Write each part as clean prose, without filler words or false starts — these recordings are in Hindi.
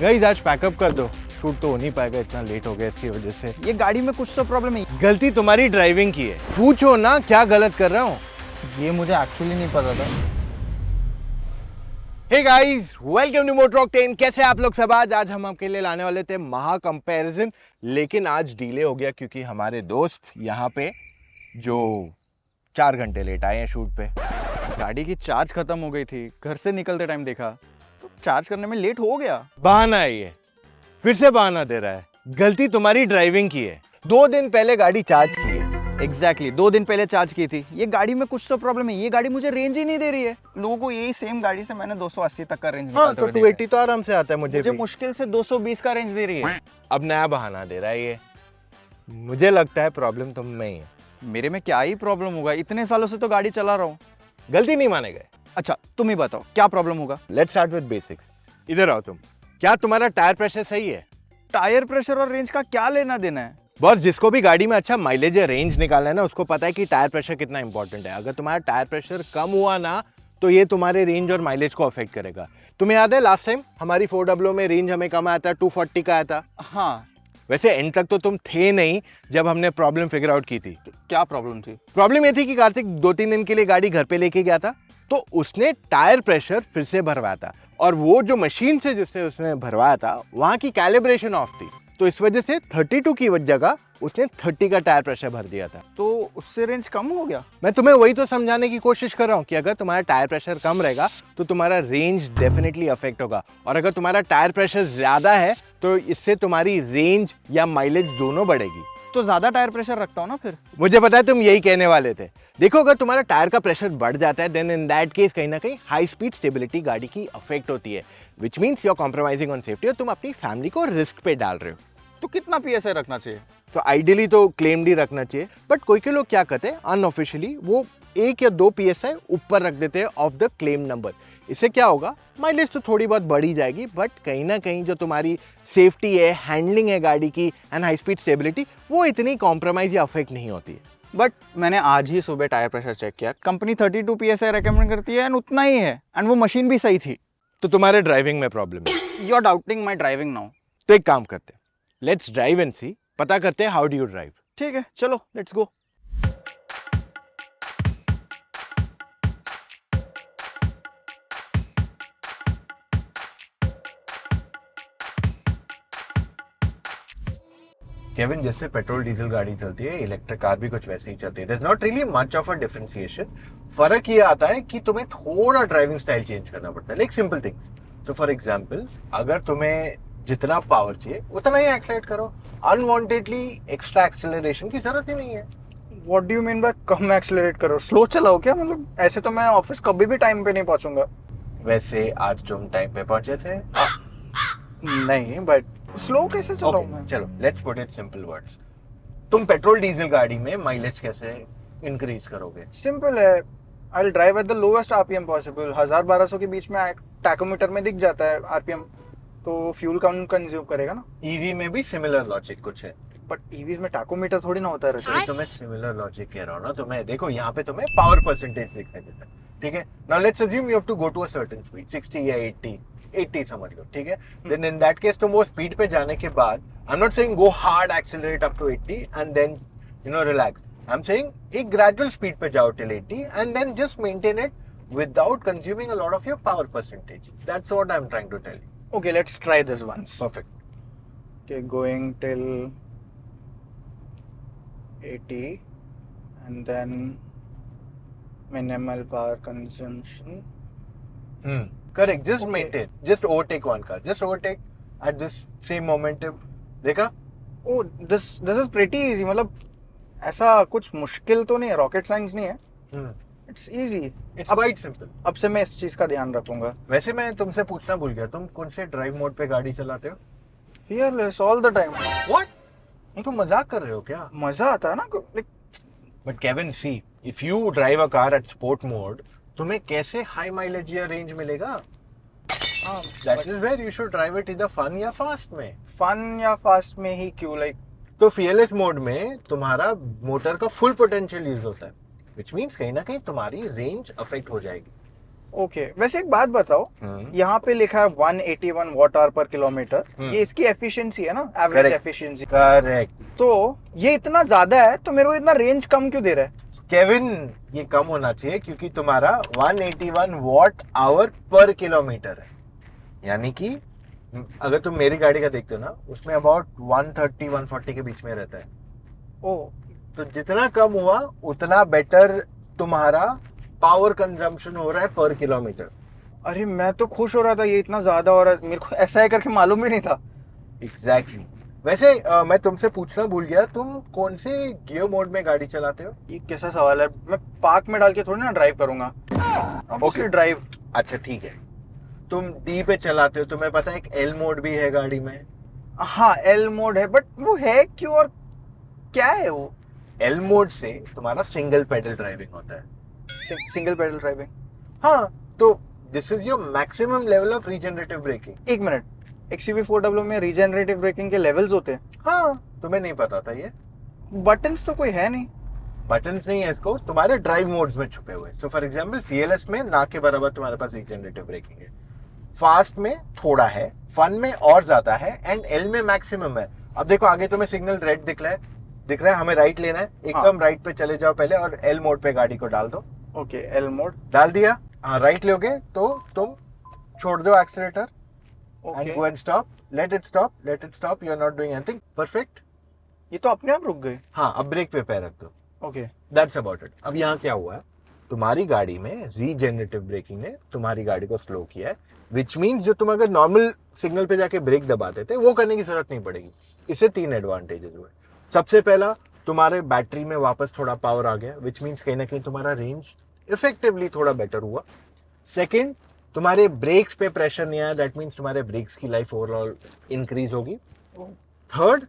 गाइस आज पैकअप कर दो, शूट तो हो नहीं पाएगा, इतना लेट हो गया इसकी वजह से। ये गाड़ी में कुछ तो प्रॉब्लम है। गलती तुम्हारी ड्राइविंग की है, पूछो ना क्या गलत कर रहा हूँ। ये मुझे एक्चुअली नहीं पता था। Hey guys, welcome to Motor Octane. कैसे आप लोग सब? आज हम आपके लिए लाने वाले थे महा कंपैरिजन, लेकिन आज डिले हो गया क्योंकि हमारे दोस्त यहाँ पे जो 4 घंटे लेट आए हैं शूट पे। गाड़ी की चार्ज खत्म हो गई थी, घर से निकलते टाइम देखा तो चार्ज करने में लेट हो गया। बहाना है ये, फिर से बहाना दे रहा है। गलती तुम्हारी ड्राइविंग की है। 2 दिन पहले गाड़ी चार्ज की है। एग्जैक्टली 2 दिन पहले चार्ज की थी। ये गाड़ी में कुछ तो प्रॉब्लम है, ये गाड़ी मुझे रेंज ही नहीं दे रही है। लोगों को यही सेम गाड़ी से मैंने 280 तक का रेंज हाँ, तो 280 तो आराम से आता है मुझे भी। मुश्किल से 220 का रेंज दे रही है। अब नया बहाना दे रहा है ये। मुझे लगता है प्रॉब्लम तुम में ही है। मेरे में क्या ही प्रॉब्लम होगा, इतने सालों से तो गाड़ी चला रहा हूँ। गलती नहीं माने गए। अच्छा तुम ही बताओ क्या प्रॉब्लम होगा। Let's start with basics. इधर आओ तुम। क्या तुम्हारा टायर प्रेशर सही है? टायर प्रेशर और रेंज का क्या लेना देना है? बॉस, जिसको भी गाड़ी में अच्छा माइलेज या रेंज निकालना है ना, उसको पता है कि टायर प्रेशर कितना इंपॉर्टेंट है। अगर तुम्हारा टायर प्रेशर कम हुआ ना तो ये तुम्हारे रेंज और माइलेज को अफेक्ट करेगा। तुम्हें याद है लास्ट टाइम हमारी 4W में रेंज हमें कम आया था, 240 का आया था। हाँ। वैसे एंड तक तो तुम थे नहीं जब हमने प्रॉब्लम फिगर आउट की थी। तो क्या प्रॉब्लम थी? प्रॉब्लम ये थी कि कार्तिक 2-3 दिन के लिए गाड़ी घर पे लेके गया था, तो उसने टायर प्रेशर फिर से भरवाया था, और वो जो मशीन से जिससे उसने भरवाया था वहां की कैलिब्रेशन ऑफ थी, तो इस वजह से 32 की जगह उसने 30 का टायर प्रेशर भर दिया था। तो उससे रेंज कम हो गया। मैं तुम्हें वही तो समझाने की कोशिश कर रहा हूँ कि अगर तुम्हारा टायर प्रेशर कम रहेगा तो तुम्हारा रेंज डेफिनेटली अफेक्ट होगा, और अगर तुम्हारा टायर प्रेशर ज्यादा है तो इससे तुम्हारी रेंज या माइलेज दोनों बढ़ेगी। तो ज्यादा टायर प्रेशर रखता हूँ ना फिर। मुझे पता है तुम यही कहने वाले थे। देखो, अगर तुम्हारा टायर का प्रेशर बढ़ जाता है देन इन दैट केस कहीं ना कहीं हाई स्पीड स्टेबिलिटी गाड़ी की अफेक्ट होती है, which means you are compromising on safety, और तुम अपनी फैमिली को रिस्क पे डाल रहे हो। तो कितना PSI रखना चाहिए? तो आइडियली तो क्लेम्ड ही रखना चाहिए, बट कोई लोग क्या करते हैं अनऑफिशियली वो 1 या 2 PSI ऊपर रख देते हैं ऑफ द क्लेम नंबर। इससे क्या होगा, माइलेज तो थोड़ी बहुत बढ़ी जाएगी, बट कहीं ना कहीं जो तुम्हारी सेफ्टी है, हैंडलिंग है गाड़ी की एंड हाई स्पीड स्टेबिलिटी, वो इतनी कॉम्प्रोमाइज या अफेक्ट नहीं होती है। बट मैंने आज ही सुबह टायर प्रेशर चेक किया, कंपनी 32 PSI रेकमेंड करती है एंड उतना ही है, एंड वो मशीन भी सही थी। तो तुम्हारे ड्राइविंग में प्रॉब्लम है। You are doubting my driving now. तो एक काम करते हैं, लेट्स ड्राइव एंड सी, पता करते हैं हाउ डू यू ड्राइव। ठीक है चलो लेट्स गो। केविन, जिससे पेट्रोल डीजल गाड़ी चलती है, इलेक्ट्रिक कार भी कुछ वैसे ही चलती है। There is not really much of a differentiation. फर्क ये आता है कि तुम्हें थोड़ा ड्राइविंग स्टाइल चेंज करना पड़ता है, like simple things. So for example, अगर तुम्हें जितना पावर चाहिए उतना ही एक्सेलरेट करो। अनवांटेडली एक्स्ट्रा एक्सेलरेशन की जरूरत ही नहीं है। What do you mean by come accelerate करो? स्लो चलाओ क्या? मतलब ऐसे तो मैं ऑफिस कभी भी टाइम पे नहीं पहुंचूंगा। वैसे आज तुम टाइम पे पहुंचे थे? नहीं, बट स्लो कैसे चलाऊं मैं? चलो let's put it simple words. तुम पेट्रोल डीजल गाड़ी में माइलेज कैसे इंक्रीज करोगे? सिंपल है, I will drive at the lowest RPM possible. 1000-1200 के बीच में टैकोमीटर में दिख जाता है आरपीएम, तो फ्यूल कम कंज्यूम करेगा ना। ईवी में भी सिमिलर लॉजिक कुछ है, बट ईवीज में टैकोमीटर थोड़ी ना होता है रचित। तो मैं सिमिलर लॉजिक कह रहा हूँ ना। तुम्हें देखो, यहाँ पे तुम्हें पावर परसेंटेज दिखाई देता है, ठीक है। Now let's assume you have to go to a certain speed, 60 या 80 समझ लो, ठीक है। देन इन दैट केस तुम वो स्पीड पे जाने के बाद, I am not saying go hard accelerate up to 80 and then relax. I am saying एक ग्रेजुअल स्पीड पे जाओ till 80 and then just maintain it without consuming a lot of your power percentage. That's what I'm trying to tell you. Okay, let's try this once. Perfect. Okay, going till 80 and then minimal power consumption. Correct. Just Okay. maintain. Just overtake one car. Just overtake at this same momentum. देखा? Oh, this is pretty easy. मतलब ऐसा कुछ मुश्किल तो नहीं है, रॉकेट साइंस नहीं है। It's easy. It's quite simple. अब से मैं इस चीज का ध्यान रखूंगा। वैसे मैं तुमसे पूछना भूल गया, तुम कौन से ड्राइव मोड पे गाड़ी चलाते हो? Fearless all the time. What? तुम मजाक कर रहे हो क्या? मजा आता है ना, like But Kevin, see, if you drive a car at sport mode, तुम्हें कैसे हाई माइलेज या रेंज मिलेगा? That is where you should drive it either fun या फास्ट में। फन या फास्ट में ही क्यों? लाइक तो fearless मोड में तुम्हारा मोटर का फुल पोटेंशियल यूज होता है, which means कहीं ना कहीं तुम्हारी रेंज अफेक्ट हो जाएगी। ओके, वैसे एक बात बताओ, यहाँ पे लिखा है 181 वॉट आवर पर किलोमीटर, ये इसकी एफिशिएंसी है ना, एवरेज Correct. एफिशिएंसी। करेक्ट तो ये इतना ज्यादा है तो मेरे को इतना रेंज कम क्यों दे रहा है? केविन, ये कम होना चाहिए क्योंकि तुम्हारा 181 वॉट आवर पर किलोमीटर है। यानी कि अगर तुम मेरी गाड़ी का देखते हो ना, उसमें अबाउट 130 140 के बीच में रहता है। ओ, तो जितना कम हुआ उतना बेटर तुम्हारा पावर कंजम्पशन हो रहा है पर किलोमीटर। अरे मैं तो खुश हो रहा था, ये इतना ज्यादा हो रहा है, मेरे को ऐसा है करके मालूम ही नहीं था। एग्जैक्टली वैसे मैं तुमसे पूछना भूल गया, तुम कौन से गियर मोड में गाड़ी चलाते हो? ये कैसा सवाल है, मैं पार्क में डाल के थोड़ी ना ड्राइव करूंगा। Okay. ड्राइव। अच्छा ठीक है, तुम डी पे चलाते हो, तुम्हें पता है एक एल मोड भी है गाड़ी में। हाँ, एल मोड है, बट वो है क्यों और क्या है वो? एल मोड से तुम्हारा सिंगल पेडल ड्राइविंग होता है। Single pedal driving. हाँ, तो this is your maximum level of regenerative braking. एक मिनट, XUV4W में रीजनरेटिव ब्रेकिंग के लेवल्स होते हैं? हाँ, तुम्हें नहीं पता था ये? बटन्स तो कोई है नहीं। बटन्स नहीं है इसको, तुम्हारे ड्राइव मोड्स में छुपे हुए। सो फॉर एग्जांपल फीएलएस में ना के बराबर तुम्हारे पास रीजनरेटिव ब्रेकिंग है, फास्ट में थोड़ा है, फन में और ज्यादा है, एंड एल में मैक्सिमम है। अब देखो आगे तुम्हें सिग्नल रेड दिख रहा है, हमें राइट लेना है, एकदम राइट पे चले जाओ पहले और एल मोड पे गाड़ी को डाल दो। ओके, एल मोड डाल दिया, हाँ राइट लोगे तो तुम छोड़ दो accelerator and go and stop, let it stop, you are not doing anything, perfect. ये तो अपने आप रुक गए। हाँ, अब ब्रेक पे पैर रख दो। Okay, that's about it. अब यहाँ क्या हुआ है, तुम्हारी गाड़ी में रीजनरेटिव ब्रेकिंग ने तुम्हारी गाड़ी को स्लो किया है, विच मीन्स जो तुम अगर नॉर्मल सिग्नल पे जाके ब्रेक दबाते थे वो करने की जरूरत नहीं पड़ेगी। इससे 3 एडवांटेजेस हुए। सबसे पहला, तुम्हारे बैटरी में वापस थोड़ा पावर आ गया, विच मीन्स कहीं ना कहीं तुम्हारा रेंज इफेक्टिवली थोड़ा बेटर हुआ। सेकेंड, तुम्हारे ब्रेक्स पे प्रेशर नहीं आया, दैट मीन्स तुम्हारे ब्रेक्स की लाइफ ओवरऑल इंक्रीज होगी। थर्ड,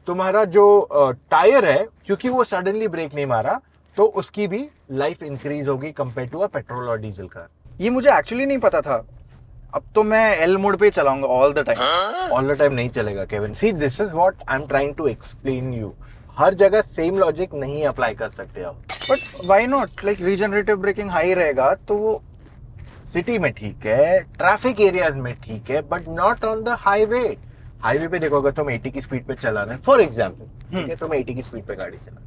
तुम्हारा जो टायर है, क्योंकि वो सडनली ब्रेक नहीं मारा, तो उसकी भी लाइफ इंक्रीज होगी कंपेयर टू अ पेट्रोल और डीजल कार। ये मुझे एक्चुअली नहीं पता था। अब तो मैं एल मोड पे ही चलाऊंगा all the time. All the time नहीं चलेगा Kevin, see this is what I am trying to explain you. हर जगह सेम लॉजिक नहीं अप्लाई कर सकते हम। But why not, like regenerative braking high रहेगा तो वो सिटी में ठीक है, ट्रैफिक एरियाज में ठीक है, but not on the highway. Highway पे देखो, अगर तुम 80 की स्पीड पे चलाना है फॉर एग्जाम्पल, ठीक है, तुम 80 की स्पीड पे गाड़ी चला,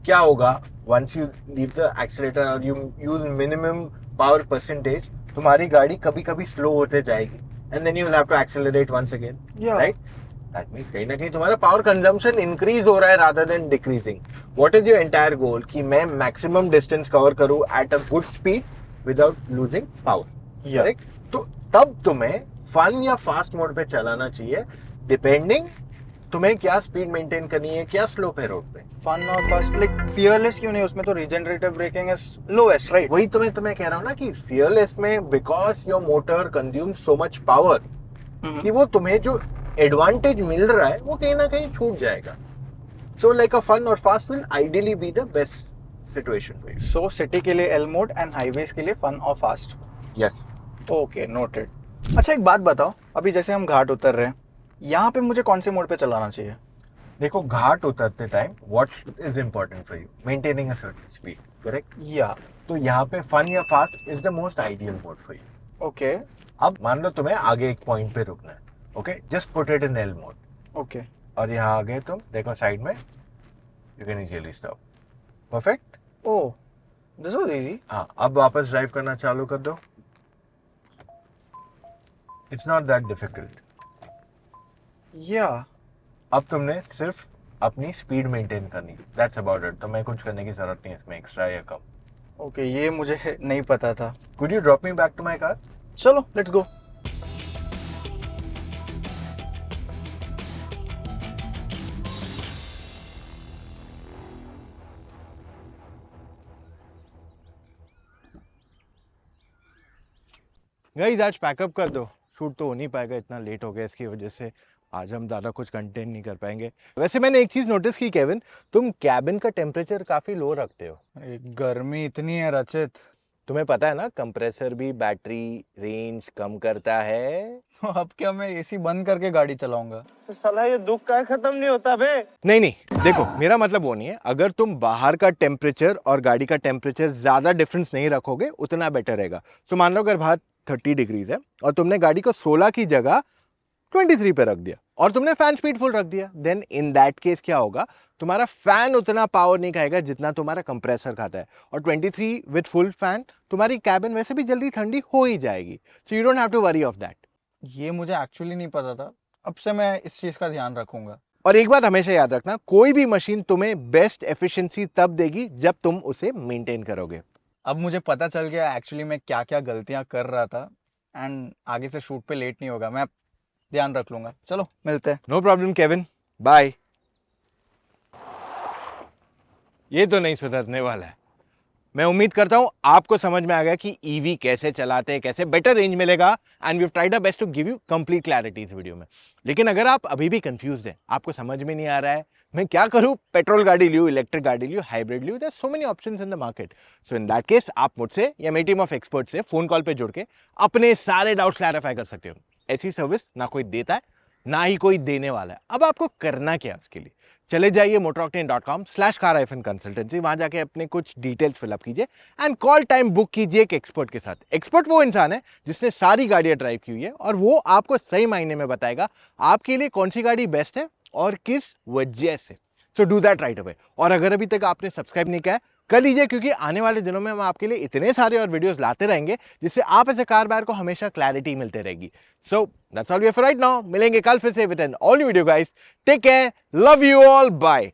क्या होगा, once you leave the accelerator और you use minimum power percentage, तुम्हारी गाड़ी कभी कभी स्लो होते जाएगी and then you will have to accelerate once again, right? That means कहीं ना कहीं तुम्हारा पावर कंजम्पशन इंक्रीज हो रहा है rather than decreasing. What is your entire goal कि मैं मैक्सिमम डिस्टेंस कवर करूं at a good speed without losing power, correct? तो तब तुम्हें फन या फास्ट मोड पे चलाना चाहिए, डिपेंडिंग तुम्हें क्या स्पीड मेंटेन करनी है, क्या स्लोप है रोड पे। फन और फास्ट, लाइक फियरलेस क्यों नहीं, उसमें तो regenerative braking is lowest, right? वही तुम्हें कह रहा हूँ ना कि फियरलेस में because your motor consume so much power कि वो तुम्हें जो एडवांटेज मिल रहा है वो कहीं ना कहीं छूट जाएगा। सो लाइक अ फन और fast will ideally be the best situation for you. So city के लिए एल मोड एंड हाईवेज के लिए फन और फास्ट। Yes, okay, noted. अच्छा एक बात बताओ, अभी जैसे हम घाट उतर रहे हैं, यहाँ पे मुझे कौन से मोड पे चलाना चाहिए? देखो घाट उतरते time what is important for you, maintaining a certain speed, correct? या तो यहाँ पे फन या fast is the most ideal mode for you. Okay अब मान लो तुम्हें आगे एक पॉइंट पे रुकना है, okay, just put it in L mode, okay, और यहाँ आगे तुम देखो साइड में, you can easily stop, perfect. Oh this was easy. हाँ, अब वापस ड्राइव करना चालू कर दो, इट्स नॉट दैट डिफिकल्ट। या अब तुमने सिर्फ अपनी स्पीड मेंटेन करनी, दैट्स अबाउट इट। तुम्हें कुछ करने की जरूरत नहीं इसमें एक्स्ट्रा या कम। ओके, ये मुझे नहीं पता था। Could you drop me back to my car? चलो लेट्स गो। गाइस आज पैकअप कर दो, शूट तो हो नहीं पाएगा, इतना लेट हो गया इसकी वजह से आज हम ज़्यादा कुछ कंटेंट नहीं कर पाएंगे। वैसे मैंने एक चीज़ नोटिस की केविन, तुम कैबिन का टेम्परेचर काफ़ी लो रखते हो। अरे गर्मी इतनी है रचित, तुम्हें पता है ना कंप्रेसर भी बैटरी रेंज कम करता है। अब क्या मैं एसी बंद करके गाड़ी चलाऊंगा? साला ये दुख का खत्म नहीं होता बे। नहीं नहीं, देखो मेरा मतलब वो नहीं है। अगर तुम बाहर का टेम्परेचर और गाड़ी का टेम्परेचर ज्यादा डिफरेंस नहीं रखोगे उतना बेटर रहेगा। सो मान लो अगर बाहर 30 डिग्रीज है और तुमने गाड़ी को 16 की जगह 23 पे रख दिया और तुमने फैन स्पीड फुल रख दिया, देन इन दैट केस क्या होगा, तुम्हारा फैन उतना पावर नहीं खाएगा जितना तुम्हारा कंप्रेसर खाता है। और 23 विद फुल फैन तुम्हारी कैबिन वैसे भी जल्दी ठंडी हो ही जाएगी। So you don't have to worry of that. ये मुझे एक्चुअली नहीं पता था, अब से मैं इस चीज का ध्यान रखूंगा। और एक बात हमेशा याद रखना, कोई भी मशीन तुम्हें बेस्ट एफिशिएंसी तब देगी जब तुम उसे मेंटेन करोगे। अब मुझे पता चल गया एक्चुअली मैं क्या क्या गलतियां कर रहा था, एंड आगे से शूट पे लेट नहीं होगा। मैं ध्यान रख लूंगा। चलो मिलते हैं। No problem Kevin, bye. ये तो नहीं सुधरने वाला है। मैं उम्मीद करता हूं आपको समझ में आ गया कि ईवी कैसे चलाते हैं, कैसे बेटर रेंज मिलेगा, and we have tried our best to give you complete clarity इस वीडियो में। लेकिन अगर आप अभी भी कंफ्यूज्ड हैं, आपको समझ में नहीं आ रहा है मैं क्या करूं, पेट्रोल गाड़ी लूं, इलेक्ट्रिक गाड़ी लूं, हाइब्रिड लूं, there are so many options in the market. So in that case आप मुझसे या मेरी टीम ऑफ एक्सपर्ट से फोन कॉल पे जुड़ के अपने सारे डाउट्स क्लैरिफाई कर सकते हो। ऐसी सर्विस ना कोई देता है ना ही कोई देने वाला है। अब आपको करना क्या उसके लिए, चले जाइए motoroctane.com/car-consultancy, वहां जाके अपने कुछ डिटेल्स फिलअप कीजिए एंड कॉल टाइम बुक कीजिए एक एक्सपर्ट के साथ। एक्सपर्ट वो इंसान है जिसने सारी गाड़ियां ड्राइव की हुई है और वो आपको सही मायने में बताएगा आपके लिए कौन सी गाड़ी बेस्ट है और किस वजह से। So do that right away. और अगर अभी तक आपने सब्सक्राइब नहीं किया है कर लीजिए, क्योंकि आने वाले दिनों में हम आपके लिए इतने सारे और वीडियोस लाते रहेंगे जिससे आप ऐसे कार बायर को हमेशा क्लैरिटी मिलते रहेगी। So that's all we have for right now. मिलेंगे कल फिर से with an all new video guys. Take care, love you all, bye.